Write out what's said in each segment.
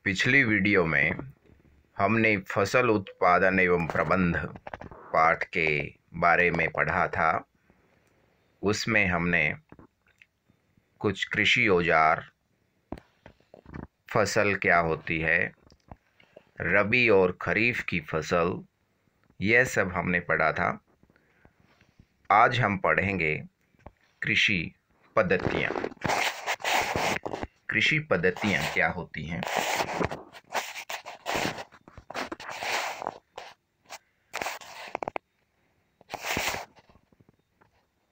पिछली वीडियो में हमने फसल उत्पादन एवं प्रबंध पाठ के बारे में पढ़ा था। उसमें हमने कुछ कृषि औजार, फसल क्या होती है, रबी और खरीफ की फसल, यह सब हमने पढ़ा था। आज हम पढ़ेंगे कृषि पद्धतियाँ। कृषि पद्धतियाँ क्या होती हैं?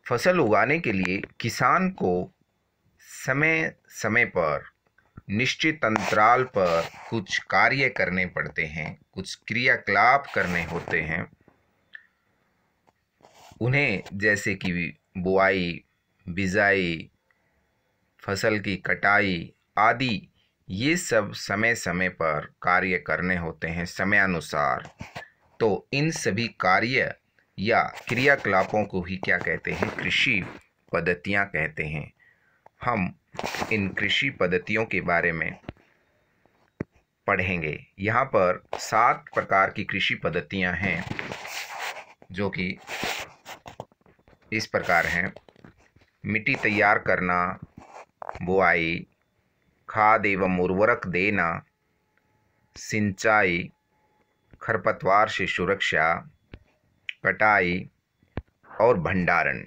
फसल उगाने के लिए किसान को समय समय पर निश्चित अंतराल पर कुछ कार्य करने पड़ते हैं, कुछ क्रियाकलाप करने होते हैं उन्हें, जैसे कि बुआई, बिजाई, फसल की कटाई आदि। ये सब समय समय पर कार्य करने होते हैं समयानुसार। तो इन सभी कार्य या क्रियाकलापों को ही क्या कहते हैं? कृषि पद्धतियाँ कहते हैं। हम इन कृषि पद्धतियों के बारे में पढ़ेंगे। यहाँ पर 7 प्रकार की कृषि पद्धतियाँ हैं, जो कि इस प्रकार हैं: मिट्टी तैयार करना, बुआई, खाद एवं उर्वरक देना, सिंचाई, खरपतवार से सुरक्षा, कटाई और भंडारण।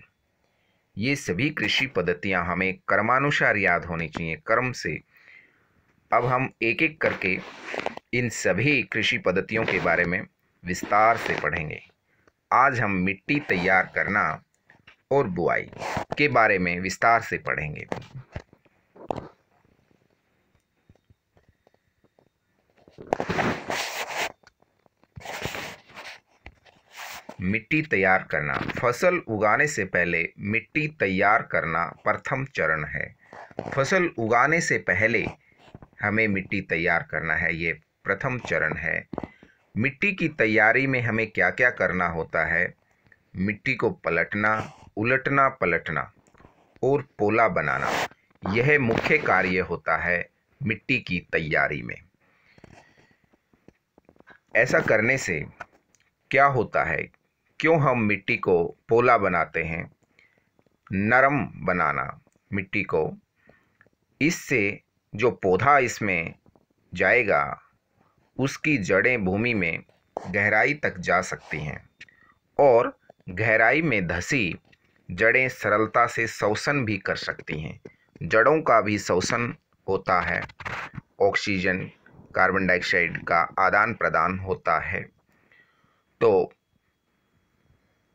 ये सभी कृषि पद्धतियाँ हमें क्रमानुसार याद होनी चाहिए, क्रम से। अब हम एक एक करके इन सभी कृषि पद्धतियों के बारे में विस्तार से पढ़ेंगे। आज हम मिट्टी तैयार करना और बुआई के बारे में विस्तार से पढ़ेंगे। मिट्टी तैयार करना। फसल उगाने से पहले मिट्टी तैयार करना प्रथम चरण है। फसल उगाने से पहले हमें मिट्टी तैयार करना है, ये प्रथम चरण है। मिट्टी की तैयारी में हमें क्या क्या करना होता है? मिट्टी को पलटना, उलटना पलटना और पोला बनाना, यह मुख्य कार्य होता है मिट्टी की तैयारी में। ऐसा करने से क्या होता है? क्यों हम मिट्टी को पोला बनाते हैं? नरम बनाना मिट्टी को, इससे जो पौधा इसमें जाएगा उसकी जड़ें भूमि में गहराई तक जा सकती हैं और गहराई में धसी जड़ें सरलता से श्वसन भी कर सकती हैं। जड़ों का भी श्वसन होता है, ऑक्सीजन, कार्बन डाइऑक्साइड का आदान प्रदान होता है। तो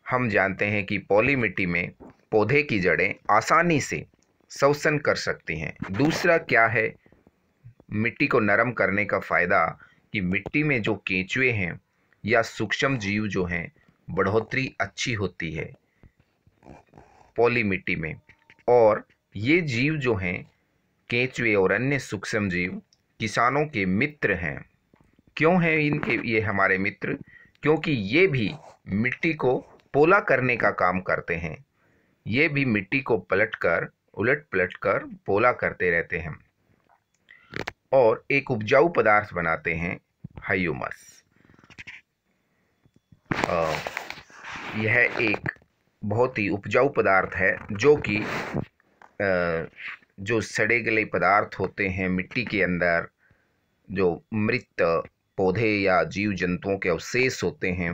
हम जानते हैं कि पॉली मिट्टी में पौधे की जड़ें आसानी से श्वसन कर सकती हैं। दूसरा क्या है मिट्टी को नरम करने का फ़ायदा? कि मिट्टी में जो केंचुए हैं या सूक्ष्म जीव जो हैं, बढ़ोतरी अच्छी होती है पॉली मिट्टी में। और ये जीव जो हैं, केंचुए और अन्य सूक्ष्म जीव, किसानों के मित्र हैं। क्यों हैं ये हमारे मित्र? क्योंकि ये भी मिट्टी को पोला करने का काम करते हैं। ये भी मिट्टी को पलटकर, उलट पलट कर पोला करते रहते हैं और एक उपजाऊ पदार्थ बनाते हैं, ह्यूमस। यह एक बहुत ही उपजाऊ पदार्थ है, जो कि जो सड़े गले पदार्थ होते हैं मिट्टी के अंदर, जो मृत पौधे या जीव जंतुओं के अवशेष होते हैं,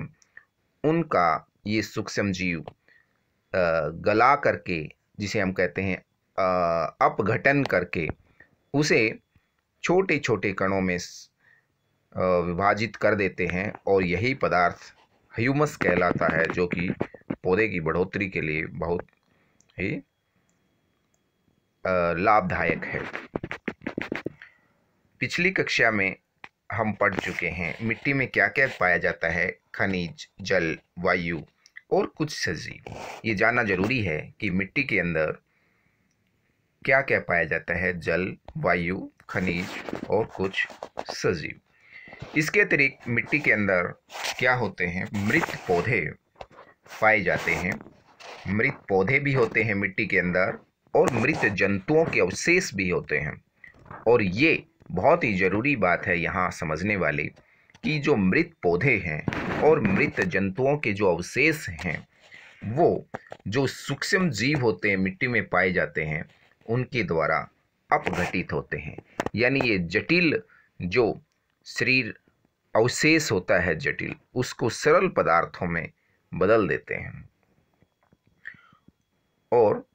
उनका ये सूक्ष्म जीव गला करके, जिसे हम कहते हैं अपघटन करके, उसे छोटे छोटे कणों में विभाजित कर देते हैं और यही पदार्थ ह्यूमस कहलाता है, जो कि पौधे की बढ़ोतरी के लिए बहुत ही लाभदायक है। पिछली कक्षा में हम पढ़ चुके हैं मिट्टी में क्या क्या पाया जाता है: खनिज, जल, वायु और कुछ सजीव। ये जानना जरूरी है कि मिट्टी के अंदर क्या क्या पाया जाता है: जल, वायु, खनिज और कुछ सजीव। इसके अतिरिक्त मिट्टी के अंदर क्या होते हैं? मृत पौधे पाए जाते हैं। मृत पौधे भी होते हैं मिट्टी के अंदर और मृत जंतुओं के अवशेष भी होते हैं, और ये बहुत ही ज़रूरी बात है यहाँ समझने वाली कि जो मृत पौधे हैं और मृत जंतुओं के जो अवशेष हैं, वो जो सूक्ष्म जीव होते हैं, मिट्टी में पाए जाते हैं, उनके द्वारा अपघटित होते हैं। यानी ये जटिल जो शरीर अवशेष होता है जटिल, उसको सरल पदार्थों में बदल देते हैं और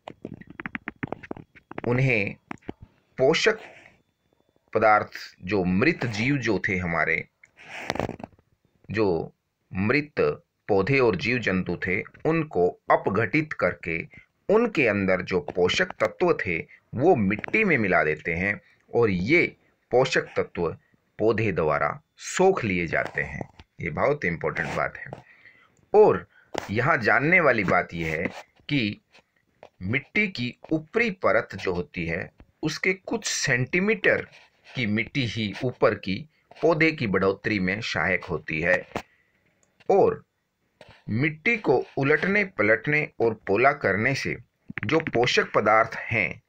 उन्हें पोषक पदार्थ, जो मृत जीव जो थे हमारे, जो मृत पौधे और जीव जंतु थे, उनको अपघटित करके उनके अंदर जो पोषक तत्व थे वो मिट्टी में मिला देते हैं और ये पोषक तत्व पौधे द्वारा सोख लिए जाते हैं। ये बहुत इम्पोर्टेंट बात है। और यहाँ जानने वाली बात यह है कि मिट्टी की ऊपरी परत जो होती है, उसके कुछ सेंटीमीटर की मिट्टी ही ऊपर की पौधे की बढ़ोतरी में सहायक होती है और मिट्टी को उलटने पलटने और पोला करने से जो पोषक पदार्थ हैं,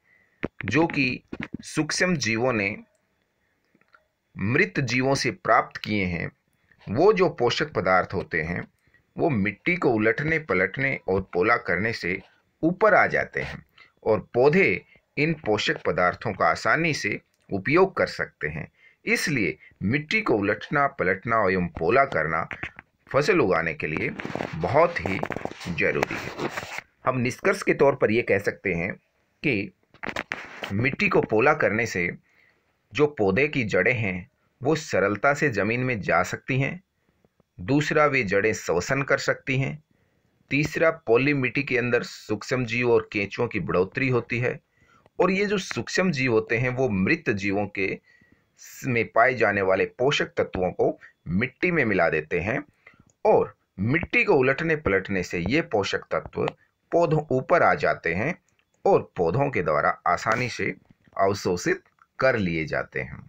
जो कि सूक्ष्म जीवों ने मृत जीवों से प्राप्त किए हैं, वो जो पोषक पदार्थ होते हैं वो मिट्टी को उलटने पलटने और पोला करने से ऊपर आ जाते हैं और पौधे इन पोषक पदार्थों का आसानी से उपयोग कर सकते हैं। इसलिए मिट्टी को उलटना पलटना एवं पोला करना फसल उगाने के लिए बहुत ही जरूरी है। हम निष्कर्ष के तौर पर ये कह सकते हैं कि मिट्टी को पोला करने से जो पौधे की जड़ें हैं वो सरलता से ज़मीन में जा सकती हैं। दूसरा, वे जड़ें श्वसन कर सकती हैं। तीसरा, पॉली मिट्टी के अंदर सूक्ष्म जीव और केंचुओं की बढ़ोतरी होती है और ये जो सूक्ष्म जीव होते हैं वो मृत जीवों के में पाए जाने वाले पोषक तत्वों को मिट्टी में मिला देते हैं और मिट्टी को उलटने पलटने से ये पोषक तत्व पौधों ऊपर आ जाते हैं और पौधों के द्वारा आसानी से अवशोषित कर लिए जाते हैं।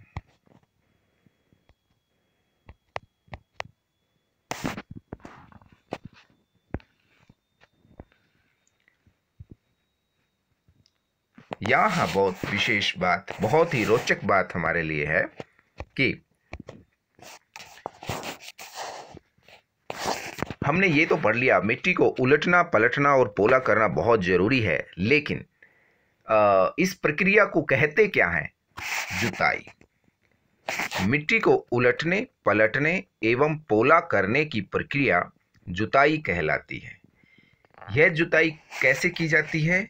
यहाँ बहुत विशेष बात, बहुत ही रोचक बात हमारे लिए है कि हमने ये तो पढ़ लिया मिट्टी को उलटना पलटना और पोला करना बहुत जरूरी है, लेकिन इस प्रक्रिया को कहते क्या है? जुताई। मिट्टी को उलटने पलटने एवं पोला करने की प्रक्रिया जुताई कहलाती है। यह जुताई कैसे की जाती है?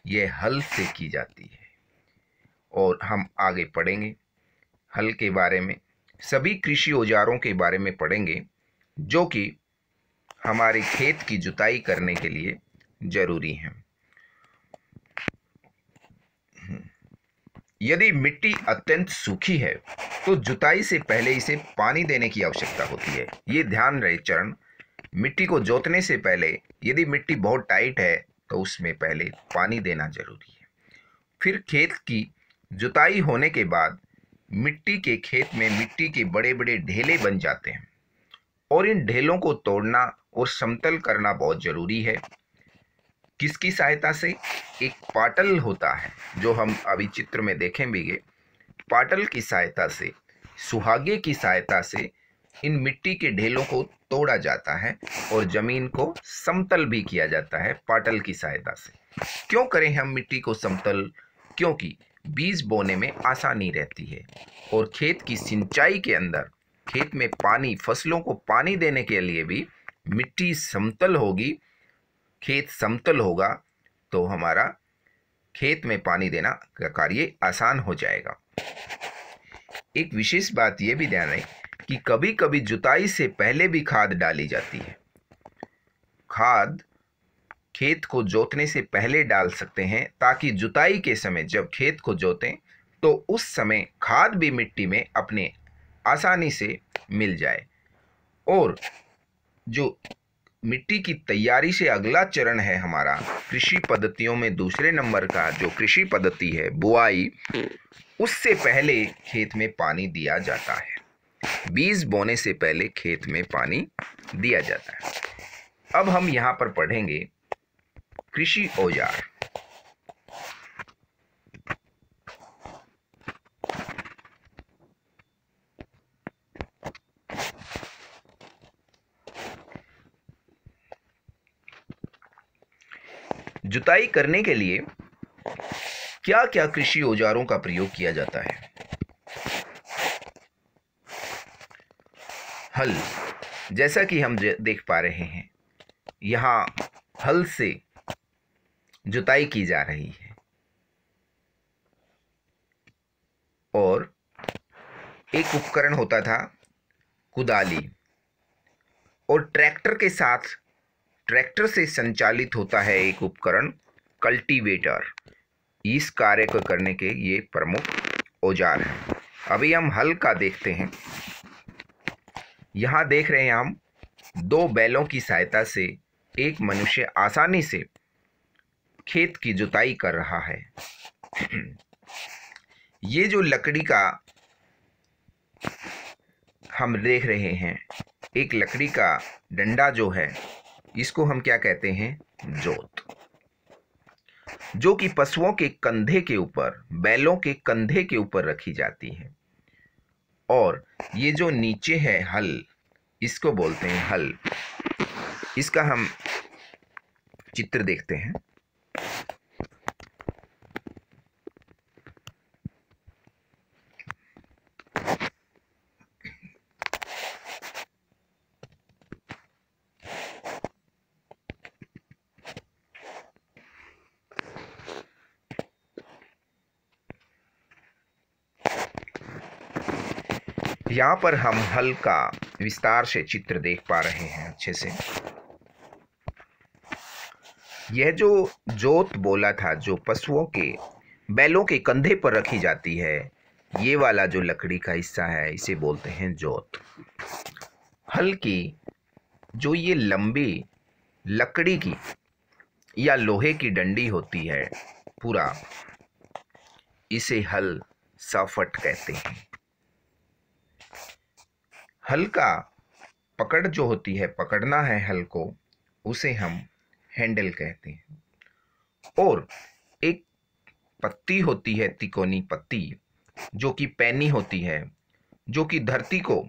यह हल से की जाती है और हम आगे पढ़ेंगे हल के बारे में, सभी कृषि औजारों के बारे में पढ़ेंगे जो कि हमारे खेत की जुताई करने के लिए जरूरी हैं। यदि मिट्टी अत्यंत सूखी है तो जुताई से पहले इसे पानी देने की आवश्यकता होती है। ये ध्यान रहे चरण, मिट्टी को जोतने से पहले यदि मिट्टी बहुत टाइट है तो उसमें पहले पानी देना जरूरी है। फिर खेत की जुताई होने के बाद मिट्टी के खेत में मिट्टी के बड़े बड़े ढेले बन जाते हैं और इन ढेलों को तोड़ना और समतल करना बहुत जरूरी है। किसकी सहायता से? एक पाटल होता है जो हम अभी चित्र में देखेंगे। पाटल की सहायता से, सुहागे की सहायता से इन मिट्टी के ढेलों को तोड़ा जाता है और जमीन को समतल भी किया जाता है पाटल की सहायता से। क्यों करें हम मिट्टी को समतल? क्योंकि बीज बोने में आसानी रहती है और खेत की सिंचाई के अंदर, खेत में पानी, फसलों को पानी देने के लिए भी मिट्टी समतल होगी। खेत समतल होगा तो हमारा खेत में पानी देना का कार्य आसान हो जाएगा। एक विशेष बात यह भी ध्यान रहे कि कभी कभी जुताई से पहले भी खाद डाली जाती है। खाद खेत को जोतने से पहले डाल सकते हैं ताकि जुताई के समय जब खेत को जोतें तो उस समय खाद भी मिट्टी में अपने आसानी से मिल जाए। और जो मिट्टी की तैयारी से अगला चरण है हमारा कृषि पद्धतियों में दूसरे नंबर का जो कृषि पद्धति है बुआई, उससे पहले खेत में पानी दिया जाता है। बीज बोने से पहले खेत में पानी दिया जाता है। अब हम यहाँ पर पढ़ेंगे कृषि औजार। जुताई करने के लिए क्या क्या कृषि औजारों का प्रयोग किया जाता है? हल, जैसा कि हम देख पा रहे हैं, यहाँ हल से जुताई की जा रही है और एक उपकरण होता था कुदाली, और ट्रैक्टर से संचालित होता है एक उपकरण कल्टीवेटर। इस कार्य को करने के ये प्रमुख औजार हैं। अभी हम हल का देखते हैं। यहाँ देख रहे हैं हम 2 बैलों की सहायता से एक मनुष्य आसानी से खेत की जुताई कर रहा है। ये जो लकड़ी का हम देख रहे हैं, एक लकड़ी का डंडा जो है, इसको हम क्या कहते हैं? जोत, जो कि पशुओं के कंधे के ऊपर, बैलों के कंधे के ऊपर रखी जाती है। और ये जो नीचे है हल, इसको बोलते हैं हल। इसका हम चित्र देखते हैं। यहाँ पर हम हल का विस्तार से चित्र देख पा रहे हैं अच्छे से। यह जो जोत बोला था, जो पशुओं के, बैलों के कंधे पर रखी जाती है, ये वाला जो लकड़ी का हिस्सा है, इसे बोलते हैं जोत। हल की जो ये लंबी लकड़ी की या लोहे की डंडी होती है पूरा, इसे हल साफट कहते हैं। हल का पकड़ जो होती है, पकड़ना है हल को, उसे हम हैंडल कहते हैं। और एक पत्ती होती है, तिकोनी पत्ती, जो कि पैनी होती है, जो कि धरती को,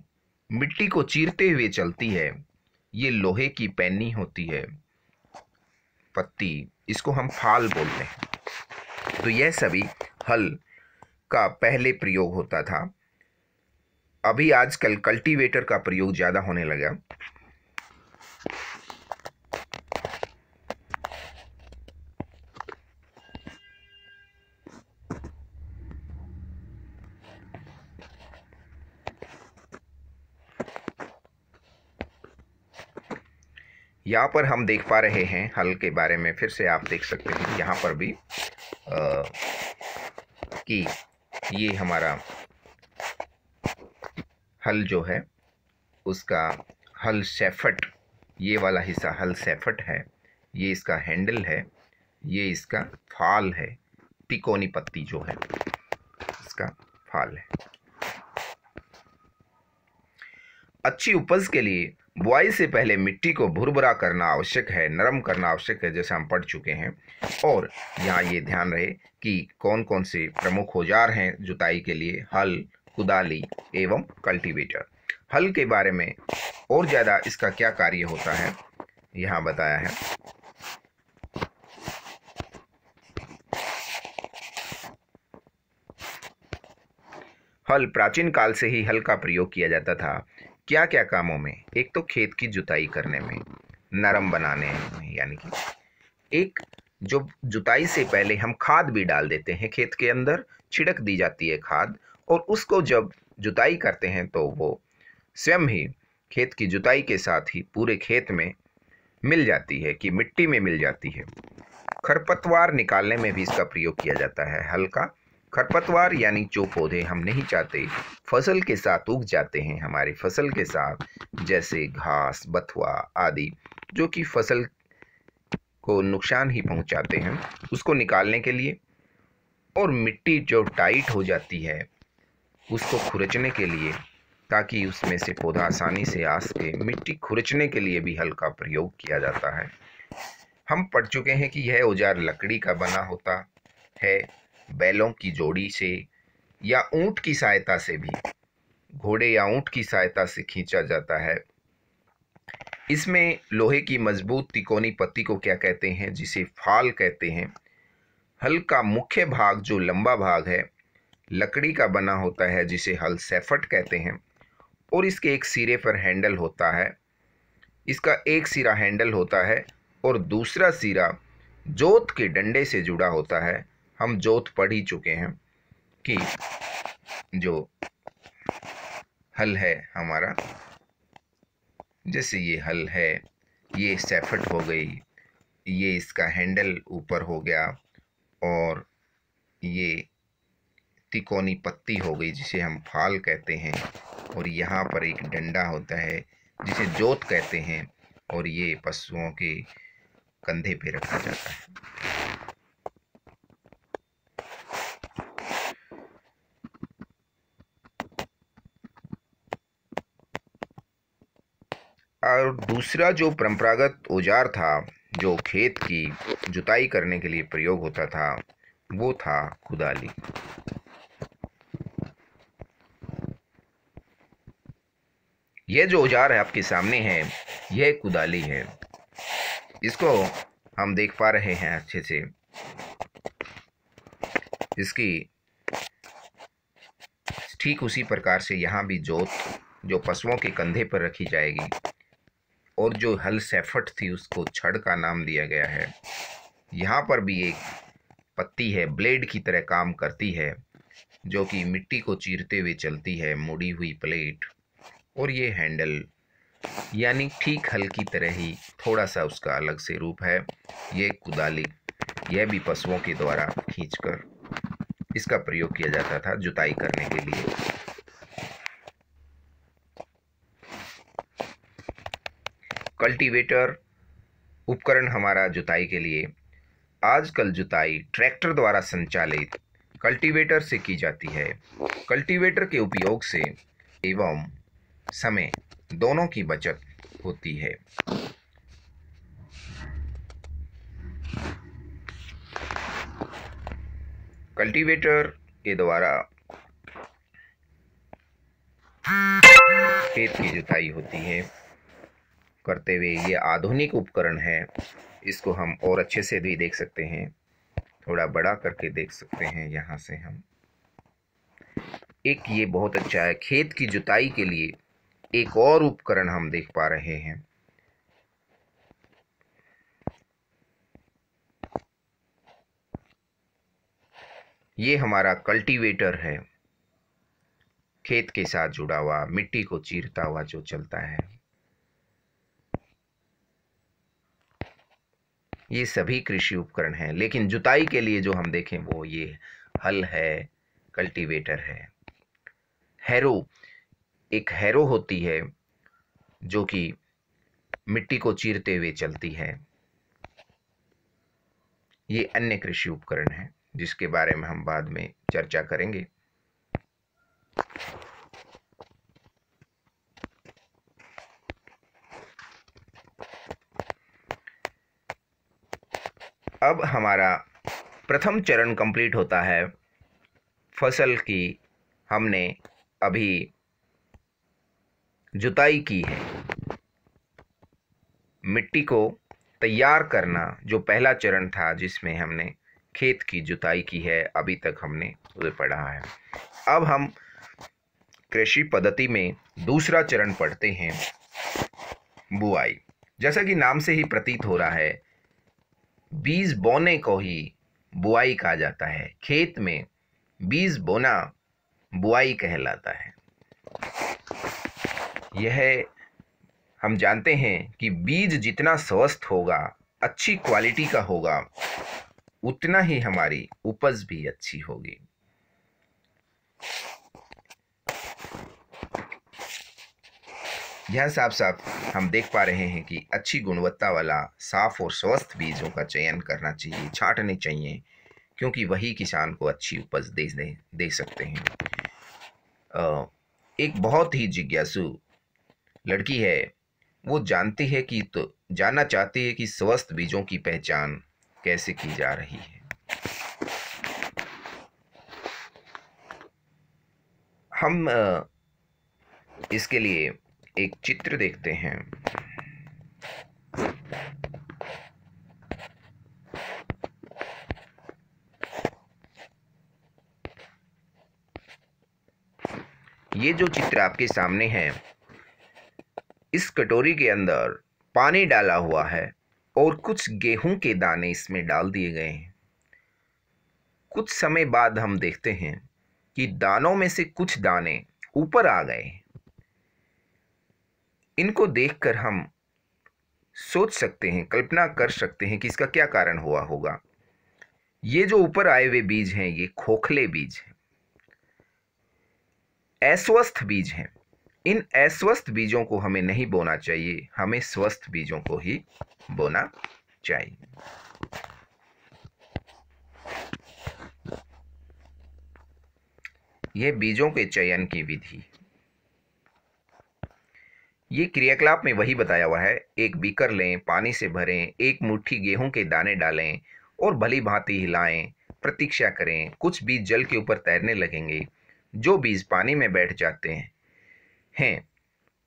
मिट्टी को चीरते हुए चलती है। ये लोहे की पैनी होती है पत्ती, इसको हम फाल बोलते हैं। तो यह सभी हल का पहले प्रयोग होता था। अभी आजकल कल्टीवेटर का प्रयोग ज़्यादा होने लगा। यहाँ पर हम देख पा रहे हैं हल के बारे में, फिर से आप देख सकते हैं यहाँ पर भी कि ये हमारा हल जो है, उसका हल सैफट, ये वाला हिस्सा हल सैफट है, ये इसका हैंडल है, ये इसका फाल है, तिकोनी पत्ती जो है इसका फाल है। अच्छी उपज के लिए बुआई से पहले मिट्टी को भुरभुरा करना आवश्यक है, नरम करना आवश्यक है, जैसा हम पढ़ चुके हैं। और यहाँ ये ध्यान रहे कि कौन कौन से प्रमुख औजार हैं जुताई के लिए: हल, कुदाली एवं कल्टीवेटर। हल के बारे में और ज़्यादा इसका क्या कार्य होता है यहाँ बताया है। हल, प्राचीन काल से ही हल का प्रयोग किया जाता था। क्या क्या कामों में? एक तो खेत की जुताई करने में, नरम बनाने में, यानी कि एक जो जुताई से पहले हम खाद भी डाल देते हैं खेत के अंदर, छिड़क दी जाती है खाद, और उसको जब जुताई करते हैं तो वो स्वयं ही खेत की जुताई के साथ ही पूरे खेत में मिल जाती है, कि मिट्टी में मिल जाती है। खरपतवार निकालने में भी इसका प्रयोग किया जाता है हल का। खरपतवार यानी जो पौधे हम नहीं चाहते फसल के साथ उग जाते हैं, हमारी फसल के साथ, जैसे घास, बथुआ आदि, जो कि फसल को नुकसान ही पहुंचाते हैं, उसको निकालने के लिए, और मिट्टी जो टाइट हो जाती है उसको खुरचने के लिए, ताकि उसमें से पौधा आसानी से आ सके, मिट्टी खुरचने के लिए भी हल का प्रयोग किया जाता है। हम पढ़ चुके हैं कि यह औजार लकड़ी का बना होता है, बैलों की जोड़ी से या ऊंट की सहायता से भी, घोड़े या ऊंट की सहायता से खींचा जाता है। इसमें लोहे की मजबूत तिकोनी पत्ती को क्या कहते हैं, जिसे फाल कहते हैं। हल का मुख्य भाग जो लंबा भाग है लकड़ी का बना होता है, जिसे हल सैफट कहते हैं, और इसके एक सिरे पर हैंडल होता है। इसका एक सिरा हैंडल होता है और दूसरा सिरा जोत के डंडे से जुड़ा होता है। हम जोत पढ़ ही चुके हैं कि जो हल है हमारा, जैसे ये हल है, ये सैफट हो गई, ये इसका हैंडल ऊपर हो गया, और ये तिकोनी पत्ती हो गई जिसे हम फाल कहते हैं, और यहाँ पर एक डंडा होता है जिसे जोत कहते हैं, और ये पशुओं के कंधे पे रखा जाता है। और दूसरा जो परंपरागत औजार था जो खेत की जुताई करने के लिए प्रयोग होता था, वो था कुदाली। यह जो औजार है आपके सामने है, यह कुदाली है। इसको हम देख पा रहे हैं अच्छे से। इसकी ठीक उसी प्रकार से यहाँ भी जोत जो पशुओं के कंधे पर रखी जाएगी, और जो हल सैफट थी उसको छड़ का नाम दिया गया है। यहाँ पर भी एक पत्ती है, ब्लेड की तरह काम करती है, जो कि मिट्टी को चीरते हुए चलती है, मुड़ी हुई प्लेट, और ये हैंडल, यानी ठीक हल की तरह ही थोड़ा सा उसका अलग से रूप है। ये कुदाली, यह भी पशुओं के द्वारा खींचकर इसका प्रयोग किया जाता था जुताई करने के लिए। कल्टीवेटर उपकरण हमारा जुताई के लिए। आजकल जुताई ट्रैक्टर द्वारा संचालित कल्टीवेटर से की जाती है। कल्टीवेटर के उपयोग से एवं समय दोनों की बचत होती है। कल्टीवेटर के द्वारा खेत की जुताई होती है करते हुए। ये आधुनिक उपकरण है, इसको हम और अच्छे से भी देख सकते हैं, थोड़ा बड़ा करके देख सकते हैं यहाँ से हम। एक ये बहुत अच्छा है। खेत की जुताई के लिए एक और उपकरण हम देख पा रहे हैं, ये हमारा कल्टीवेटर है, खेत के साथ जुड़ा हुआ, मिट्टी को चीरता हुआ जो चलता है। ये सभी कृषि उपकरण हैं, लेकिन जुताई के लिए जो हम देखें वो ये हल है, कल्टीवेटर है। हैरो, एक हैरो होती है जो कि मिट्टी को चीरते हुए चलती है। ये अन्य कृषि उपकरण हैं जिसके बारे में हम बाद में चर्चा करेंगे। अब हमारा प्रथम चरण कंप्लीट होता है। फसल की हमने अभी जुताई की है, मिट्टी को तैयार करना जो पहला चरण था जिसमें हमने खेत की जुताई की है, अभी तक हमने उसे पढ़ा है। अब हम कृषि पद्धति में दूसरा चरण पढ़ते हैं, बुआई। जैसा कि नाम से ही प्रतीत हो रहा है, बीज बोने को ही बुआई कहा जाता है। खेत में बीज बोना बुआई कहलाता है। यह हम जानते हैं कि बीज जितना स्वस्थ होगा, अच्छी क्वालिटी का होगा, उतना ही हमारी उपज भी अच्छी होगी। यह साफ साफ हम देख पा रहे हैं कि अच्छी गुणवत्ता वाला साफ और स्वस्थ बीजों का चयन करना चाहिए, छांटने चाहिए, क्योंकि वही किसान को अच्छी उपज दे सकते हैं। एक बहुत ही जिज्ञासु लड़की है, वो जानती है कि जानना चाहती है कि स्वस्थ बीजों की पहचान कैसे की जा रही है। हम इसके लिए एक चित्र देखते हैं। ये जो चित्र आपके सामने है, इस कटोरी के अंदर पानी डाला हुआ है और कुछ गेहूं के दाने इसमें डाल दिए गए हैं। कुछ समय बाद हम देखते हैं कि दानों में से कुछ दाने ऊपर आ गए। इनको देखकर हम सोच सकते हैं, कल्पना कर सकते हैं कि इसका क्या कारण हुआ होगा। ये जो ऊपर आए हुए बीज हैं, ये खोखले बीज हैं, अस्वस्थ बीज हैं। इन अस्वस्थ बीजों को हमें नहीं बोना चाहिए, हमें स्वस्थ बीजों को ही बोना चाहिए। यह बीजों के चयन की विधि, ये क्रियाकलाप में वही बताया हुआ है। एक बीकर लें, पानी से भरें, एक मुट्ठी गेहूं के दाने डालें और भली भांति हिलाएं, प्रतीक्षा करें। कुछ बीज जल के ऊपर तैरने लगेंगे। जो बीज पानी में बैठ जाते हैं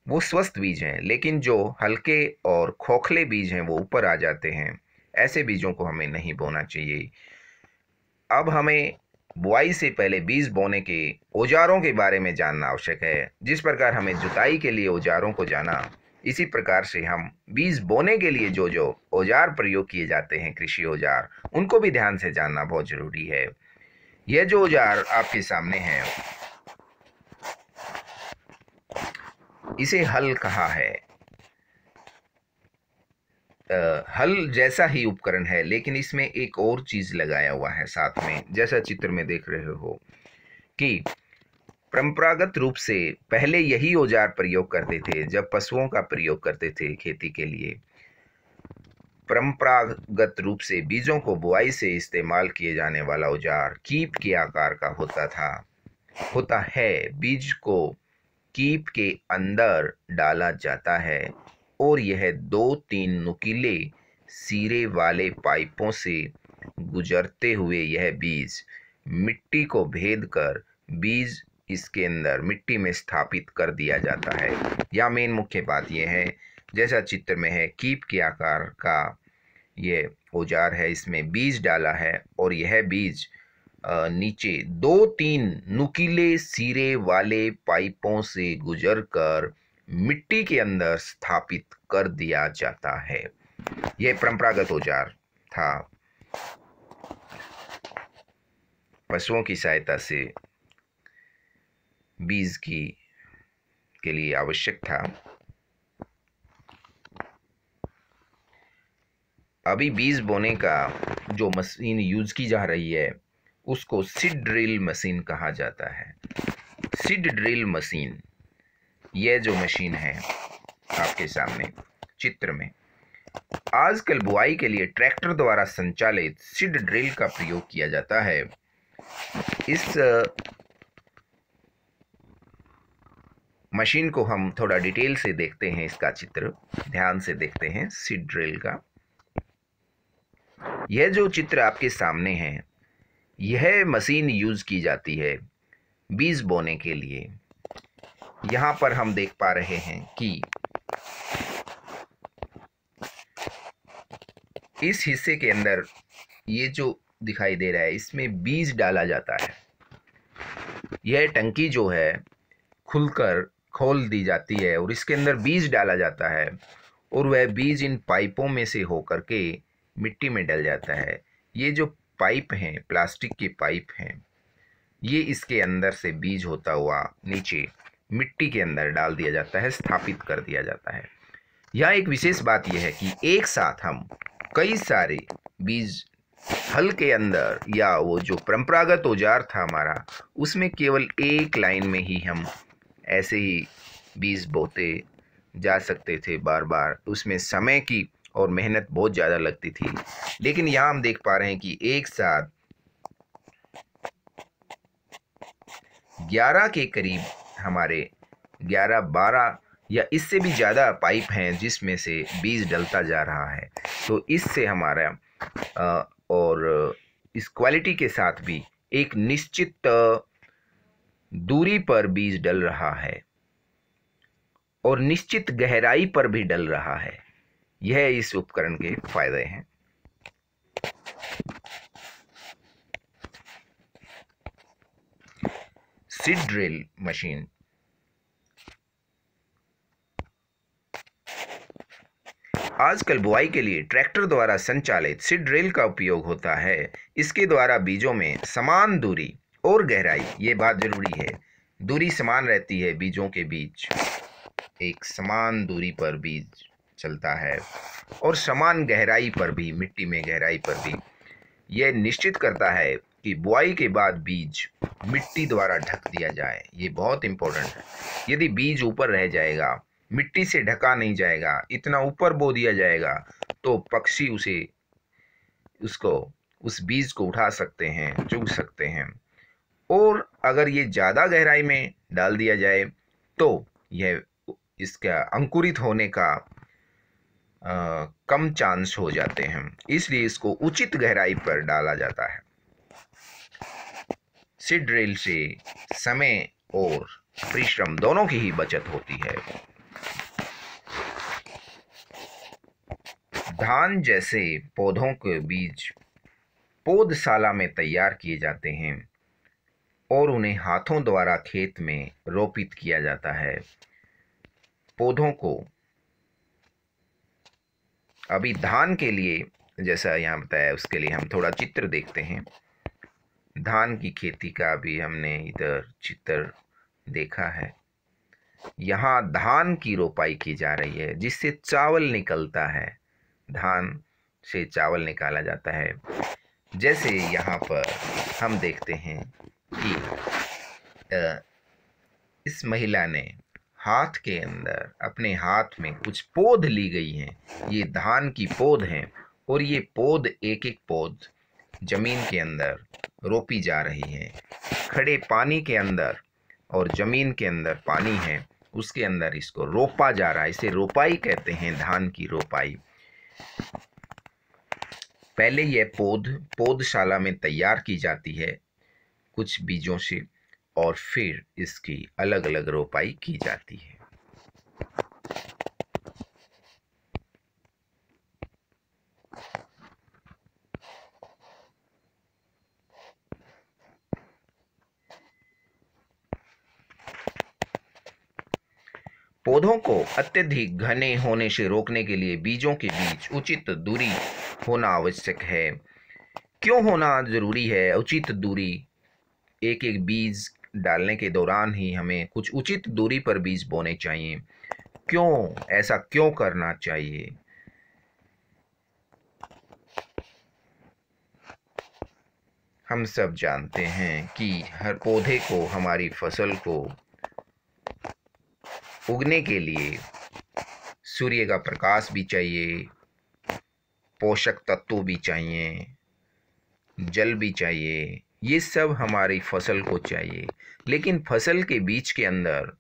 वो स्वस्थ बीज हैं, लेकिन जो हल्के और खोखले बीज हैं वो ऊपर आ जाते हैं। ऐसे बीजों को हमें नहीं बोना चाहिए। अब हमें बुआई से पहले बीज बोने के औजारों के बारे में जानना आवश्यक है। जिस प्रकार हमें जुताई के लिए औजारों को जाना, इसी प्रकार से हम बीज बोने के लिए जो जो औजार प्रयोग किए जाते हैं, कृषि औजार, उनको भी ध्यान से जानना बहुत जरूरी है। यह जो औजार आपके सामने है, इसे हल कहा है। हल जैसा ही उपकरण है, लेकिन इसमें एक और चीज लगाया हुआ है साथ में, जैसा चित्र में देख रहे हो कि परंपरागत रूप से पहले यही औजार प्रयोग करते थे जब पशुओं का प्रयोग करते थे खेती के लिए। परंपरागत रूप से बीजों को बुआई से इस्तेमाल किए जाने वाला औजार कीप के आकार का होता है। बीज को कीप के अंदर डाला जाता है और यह 2-3 नुकीले सिरे वाले पाइपों से गुजरते हुए यह बीज मिट्टी को भेद कर बीज इसके अंदर मिट्टी में स्थापित कर दिया जाता है। या मेन मुख्य बात यह है, जैसा चित्र में है, कीप के आकार का ये औजार है, इसमें बीज डाला है और यह बीज नीचे 2-3 नुकीले सिरे वाले पाइपों से गुजरकर मिट्टी के अंदर स्थापित कर दिया जाता है। यह परंपरागत औजार था, पशुओं की सहायता से बीज के लिए आवश्यक था। अभी बीज बोने का जो मशीन यूज की जा रही है उसको सीड ड्रिल मशीन कहा जाता है। सीड ड्रिल मशीन, यह जो मशीन है आपके सामने चित्र में, आजकल बुआई के लिए ट्रैक्टर द्वारा संचालित सीड ड्रिल का प्रयोग किया जाता है। इस मशीन को हम थोड़ा डिटेल से देखते हैं, इसका चित्र ध्यान से देखते हैं सीड ड्रिल का। यह जो चित्र आपके सामने है, यह मशीन यूज की जाती है बीज बोने के लिए। यहां पर हम देख पा रहे हैं कि इस हिस्से के अंदर ये जो दिखाई दे रहा है, इसमें बीज डाला जाता है। यह टंकी जो है खुलकर खोल दी जाती है और इसके अंदर बीज डाला जाता है और वह बीज इन पाइपों में से होकर के मिट्टी में डल जाता है। ये जो पाइप हैं, प्लास्टिक के पाइप हैं, ये इसके अंदर से बीज होता हुआ नीचे मिट्टी के अंदर डाल दिया जाता है, स्थापित कर दिया जाता है। यहाँ एक विशेष बात यह है कि एक साथ हम कई सारे बीज हल के अंदर, या वो जो परंपरागत औजार था हमारा, उसमें केवल एक लाइन में ही हम ऐसे ही बीज बोते जा सकते थे बार बार। उसमें समय की और मेहनत बहुत ज़्यादा लगती थी। लेकिन यहाँ हम देख पा रहे हैं कि एक साथ 11 के करीब हमारे 11-12 या इससे भी ज़्यादा पाइप हैं जिसमें से बीज डलता जा रहा है। तो इससे हमारा और इस क्वालिटी के साथ भी एक निश्चित दूरी पर बीज डल रहा है और निश्चित गहराई पर भी डल रहा है। यह इस उपकरण के फायदे हैं। सीड ड्रिल मशीन आजकल बुआई के लिए ट्रैक्टर द्वारा संचालित सीड ड्रिल का उपयोग होता है। इसके द्वारा बीजों में समान दूरी और गहराई, ये बात जरूरी है, दूरी समान रहती है बीजों के बीच, एक समान दूरी पर बीज चलता है और समान गहराई पर भी, मिट्टी में गहराई पर भी। यह निश्चित करता है कि बुआई के बाद बीज मिट्टी द्वारा ढक दिया जाए। ये बहुत इंपॉर्टेंट है। यदि बीज ऊपर रह जाएगा, मिट्टी से ढका नहीं जाएगा, इतना ऊपर बो दिया जाएगा तो पक्षी उस बीज को उठा सकते हैं, चुग सकते हैं। और अगर ये ज़्यादा गहराई में डाल दिया जाए तो यह इसका अंकुरित होने का कम चांस हो जाते हैं, इसलिए इसको उचित गहराई पर डाला जाता है। सीड ड्रिल से समय और परिश्रम दोनों की ही बचत होती है। धान जैसे पौधों के बीज पौधशाला में तैयार किए जाते हैं और उन्हें हाथों द्वारा खेत में रोपित किया जाता है। पौधों को अभी धान के लिए, जैसा यहाँ बताया, उसके लिए हम थोड़ा चित्र देखते हैं। धान की खेती का भी हमने इधर चित्र देखा है। यहाँ धान की रोपाई की जा रही है जिससे चावल निकलता है, धान से चावल निकाला जाता है। जैसे यहाँ पर हम देखते हैं कि इस महिला ने हाथ के अंदर, अपने हाथ में कुछ पौध ली गई हैं। ये धान की पौध हैं और ये पौध, एक एक पौध जमीन के अंदर रोपी जा रही है। खड़े पानी के अंदर और जमीन के अंदर पानी है, उसके अंदर इसको रोपा जा रहा है। इसे रोपाई कहते हैं, धान की रोपाई। पहले यह पौधशाला में तैयार की जाती है कुछ बीजों से और फिर इसकी अलग अलग रोपाई की जाती है। पौधों को अत्यधिक घने होने से रोकने के लिए बीजों के बीच उचित दूरी होना आवश्यक है। क्यों होना जरूरी है उचित दूरी? एक एक बीज डालने के दौरान ही हमें कुछ उचित दूरी पर बीज बोने चाहिए। क्यों ऐसा क्यों करना चाहिए? हम सब जानते हैं कि हर पौधे को, हमारी फसल को उगने के लिए सूर्य का प्रकाश भी चाहिए, पोषक तत्व भी चाहिए, जल भी चाहिए। ये सब हमारी फसल को चाहिए। लेकिन फसल के बीच के अंदर,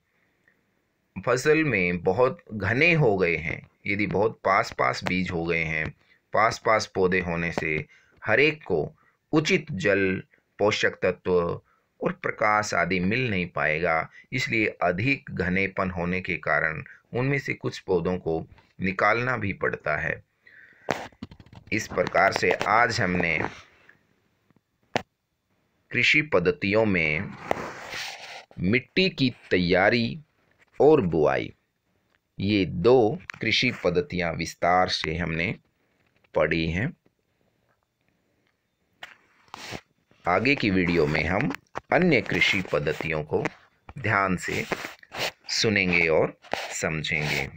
फसल में बहुत घने हो गए हैं, यदि बहुत पास पास बीज हो गए हैं, पास पास पौधे होने से हर एक को उचित जल, पोषक तत्व और प्रकाश आदि मिल नहीं पाएगा। इसलिए अधिक घनेपन होने के कारण उनमें से कुछ पौधों को निकालना भी पड़ता है। इस प्रकार से आज हमने कृषि पद्धतियों में मिट्टी की तैयारी और बुआई, ये दो कृषि पद्धतियां विस्तार से हमने पढ़ी हैं। आगे की वीडियो में हम अन्य कृषि पद्धतियों को ध्यान से सुनेंगे और समझेंगे।